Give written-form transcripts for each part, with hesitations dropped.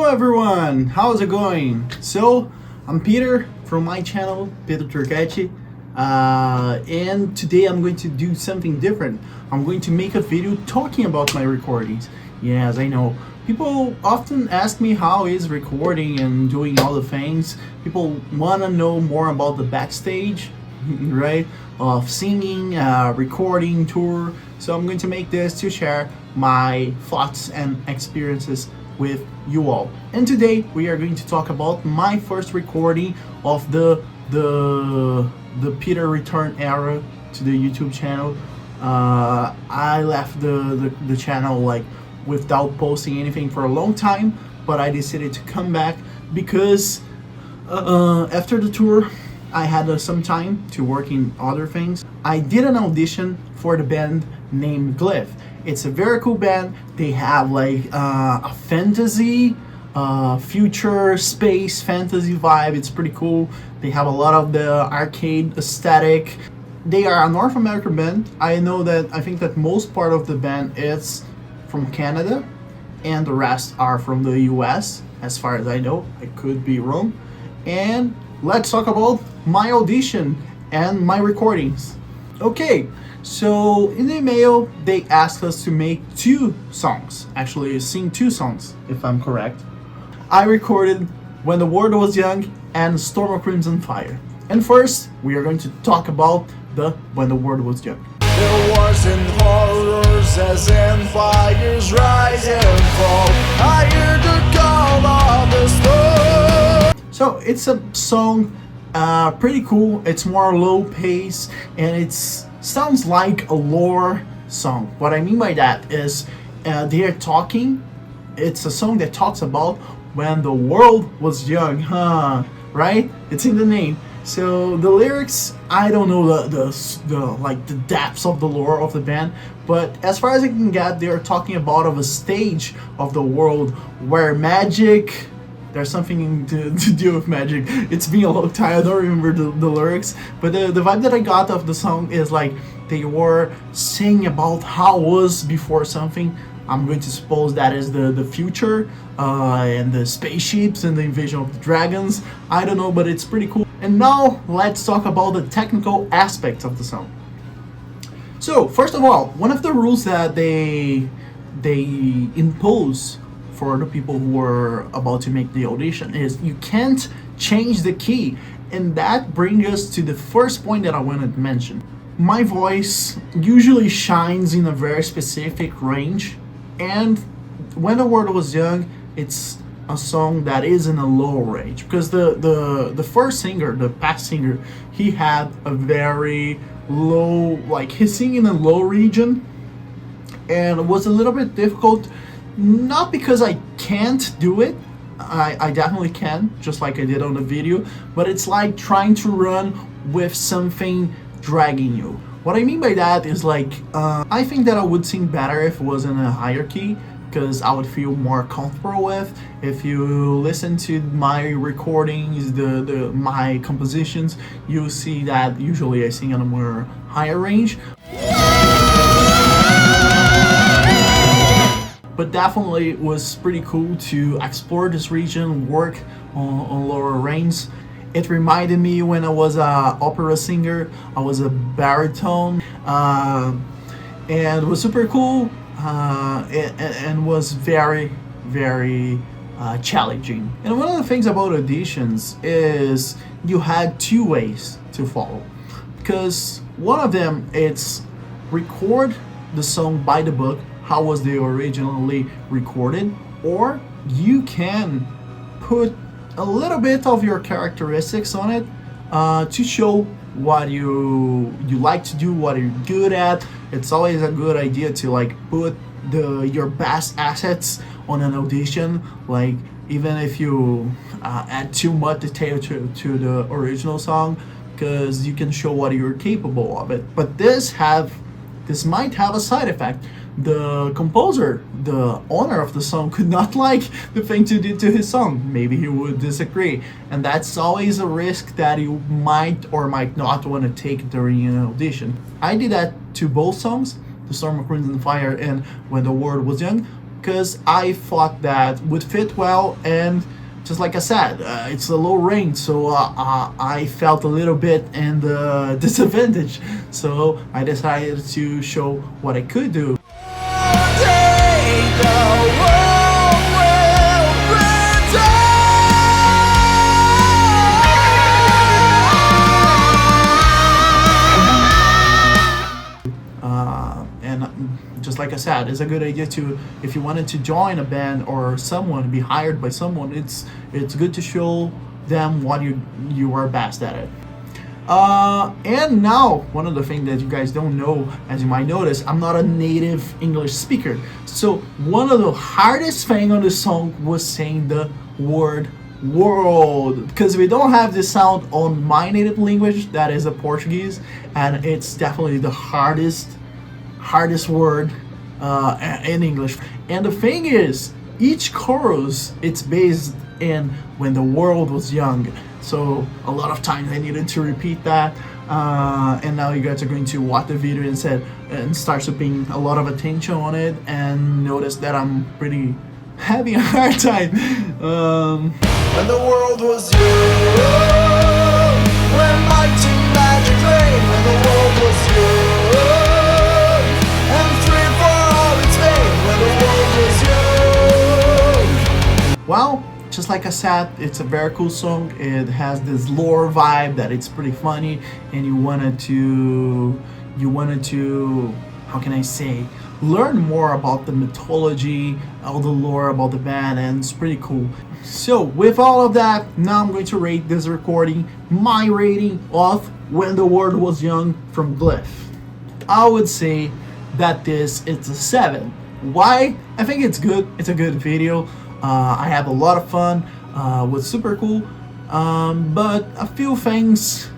everyone, how's it going? So, I'm Peter from my channel, Pedro Torchetti, and today I'm going to do something different. I'm going to make a video talking about my recordings. Yes, I know. People often ask me how is recording and doing all the things. People want to know more about the backstage, right, of singing, recording, tour. So I'm going to make this to share my thoughts and experiences with you all. And today we are going to talk about my first recording of the Peter return era to the YouTube channel. I left the channel like without posting anything for a long time, but I decided to come back because after the tour I had some time to work in other things. I did an audition for the band named Glyph. It's a very cool band. They have like a fantasy, future space fantasy vibe. It's pretty cool. They have a lot of the arcade aesthetic. They are a North American band. I think that most part of the band is from Canada and the rest are from the US, as far as I know. I could be wrong. And let's talk about my audition and my recordings. Okay, so in the email they asked us to make 2 songs, actually sing 2 songs if I'm correct. I recorded When the World Was Young and Storm of Crimson Fire. And first we are going to talk about the When the World Was Young. There wars and horrors as empires rise and fall. I hear the call of the storm. So it's a song, pretty cool. It's more low pace and it sounds like a lore song. What I mean by that is they are talking. It's a song that talks about when the world was young, right? It's in the name. So the lyrics, I don't know the depths of the lore of the band, but as far as I can get, they are talking about a stage of the world where magic. There's something to do with magic. It's been a long time, I don't remember the lyrics, but the vibe that I got of the song is like they were saying about how it was before something. I'm going to suppose that is the future, and the spaceships and the invasion of the dragons. I don't know, but it's pretty cool. And now let's talk about the technical aspects of the song. So first of all, one of the rules that they impose for the people who were about to make the audition is you can't change the key. And that brings us to the first point that I wanted to mention. My voice usually shines in a very specific range, and When the World Was Young, it's a song that is in a low range because the first singer, the past singer, he had a very low, like he's singing in a low region, and it was a little bit difficult. Not because I can't do it, I definitely can, just like I did on the video, but it's like trying to run with something dragging you. What I mean by that is like, I think that I would sing better if it was in a higher key, because I would feel more comfortable with. If you listen to my recordings, my compositions, you'll see that usually I sing on a more higher range. But definitely it was pretty cool to explore this region, work on lower range. It reminded me when I was an opera singer, I was a baritone, and it was super cool, and was very, very challenging. And one of the things about auditions is you had 2 ways to follow. Because one of them, it's record the song by the book, how was they originally recorded, or you can put a little bit of your characteristics on it to show what you like to do, what you're good at. It's always a good idea to like put your best assets on an audition, like even if you add too much detail to the original song, because you can show what you're capable of it. But this might have a side effect. The composer, the owner of the song, could not like the things you did to his song. Maybe he would disagree, and that's always a risk that you might or might not want to take during an audition. I did that to both songs, The Storm of Crimson Fire and When the World Was Young, because I thought that would fit well, and just like I said, it's a low range, so I felt a little bit in the disadvantage. So I decided to show what I could do. And just like I said, it's a good idea to, if you wanted to join a band or someone, be hired by someone, it's good to show them what you are best at it. And now, one of the things that you guys don't know, as you might notice, I'm not a native English speaker. So one of the hardest thing on this song was saying the word world, because we don't have this sound on my native language, that is a Portuguese, and it's definitely the hardest word in English. And the thing is, each chorus, it's based in when the world was young. So a lot of times I needed to repeat that. And now you guys are going to watch the video and start to paying a lot of attention on it and notice that I'm pretty having a hard time. When the world was young, when mighty magic reigned, when the world was young, and free for all its fame, when the world was young. Well, just like I said, it's a very cool song. It has this lore vibe that it's pretty funny, and you wanted to, how can I say, learn more about the mythology, all the lore about the band, and it's pretty cool. So with all of that, now I'm going to rate this recording, my rating of When the World Was Young from Glyph. I would say that this is a 7. Why? I think it's good. It's a good video. I have a lot of fun. Was super cool. But a few things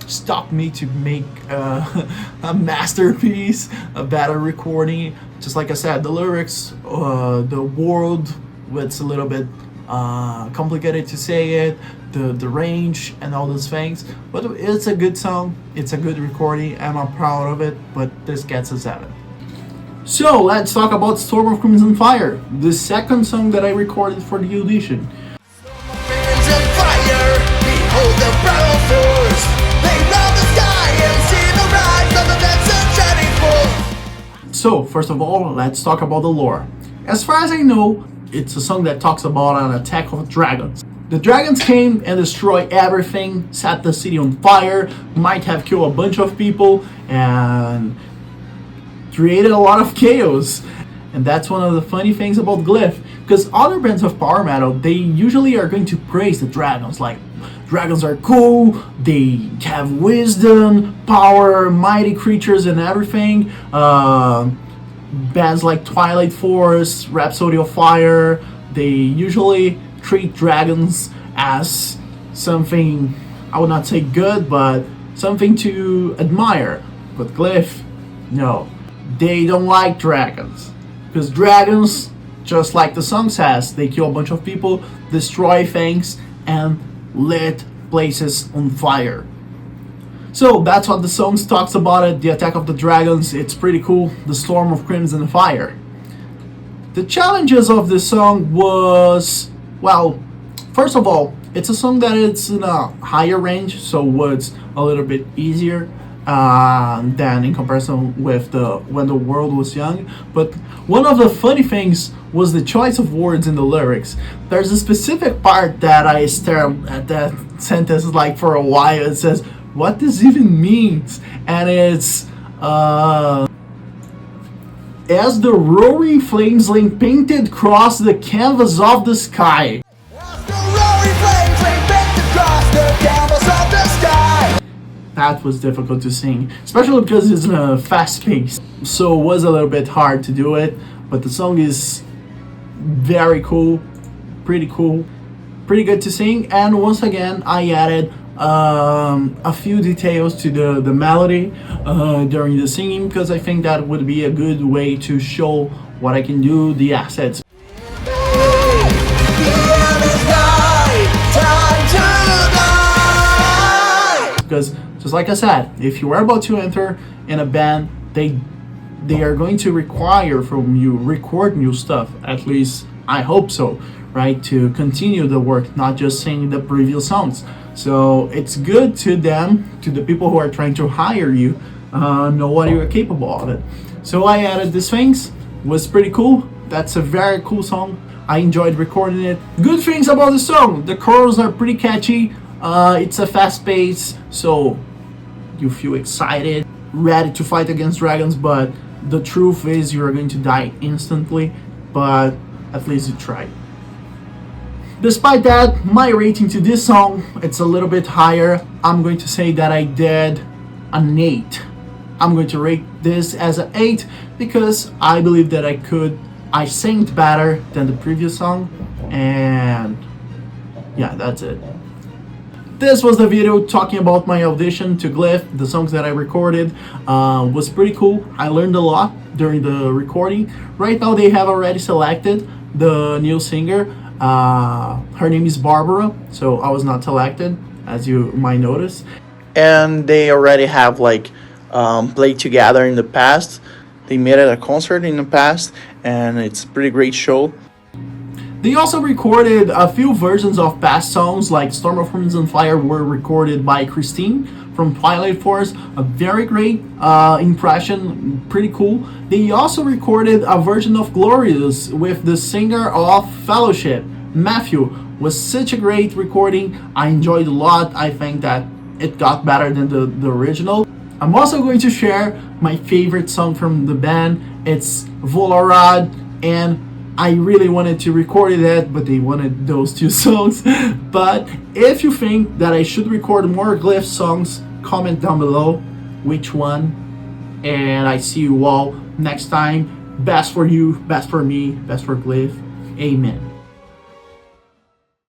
stopped me to make a masterpiece, a better recording. Just like I said, the lyrics, the world, it's a little bit complicated to say it, the range and all those things, but it's a good song, it's a good recording, and I'm proud of it. But this gets a 7. So let's talk about Storm of Crimson Fire, the second song that I recorded for the audition. So first of all, let's talk about the lore. As far as I know, it's a song that talks about an attack of dragons. The dragons came and destroyed everything, set the city on fire, might have killed a bunch of people, and created a lot of chaos. And that's one of the funny things about Glyph, because other bands of power metal, they usually are going to praise the dragons, like dragons are cool, they have wisdom, power, mighty creatures and everything. Bands like Twilight Force, Rhapsody of Fire, they usually treat dragons as something, I would not say good, but something to admire. But Glyph, no, they don't like dragons. Because dragons, just like the song says, they kill a bunch of people, destroy things, and lit places on fire. So that's what the song talks about it, the attack of the dragons. It's pretty cool, the Storm of Crimson Fire. The challenges of this song was, well, first of all, it's a song that it's in a higher range, so was a little bit easier than in comparison with When the World Was Young. But one of the funny things was the choice of words in the lyrics. There's a specific part that I stared at that sentence like for a while. It says, what this even means? And it's as the roaring flames lay painted across the canvas of the sky. That was difficult to sing, especially because it's in a fast pace, so it was a little bit hard to do it. But the song is very cool, pretty good to sing. And once again, I added a few details to the melody during the singing, because I think that would be a good way to show what I can do, the assets. Because just like I said, if you are about to enter in a band, they they are going to require from you record new stuff. At least I hope so, right? To continue the work, not just sing the previous songs. So it's good to them, to the people who are trying to hire you, know what you are capable of it. So I added these things. Was pretty cool. That's a very cool song. I enjoyed recording it. Good things about the song: the chorus are pretty catchy. It's a fast pace, so you feel excited, ready to fight against dragons, but the truth is you are going to die instantly, but at least you tried. Despite that, my rating to this song, it's a little bit higher. I'm going to say that I did an 8. I'm going to rate this as an 8 because I believe that I sang better than the previous song, and yeah, that's it. This was the video talking about my audition to Glyph. The songs that I recorded was pretty cool. I learned a lot during the recording. Right now they have already selected the new singer. Her name is Barbara, so I was not selected, as you might notice. And they already have played together in the past. They met at a concert in the past, and it's a pretty great show. They also recorded a few versions of past songs, like Storm of Winds and Fire were recorded by Christine from Twilight Force. A very great impression, pretty cool. They also recorded a version of Glorious with the singer of Fellowship, Matthew. Was such a great recording. I enjoyed a lot. I think that it got better than the original. I'm also going to share my favorite song from the band. It's Volaraad, and I really wanted to record it, but they wanted those two songs. But if you think that I should record more Glyph songs, comment down below which one. And I see you all next time. Best for you, best for me, best for Glyph. Amen.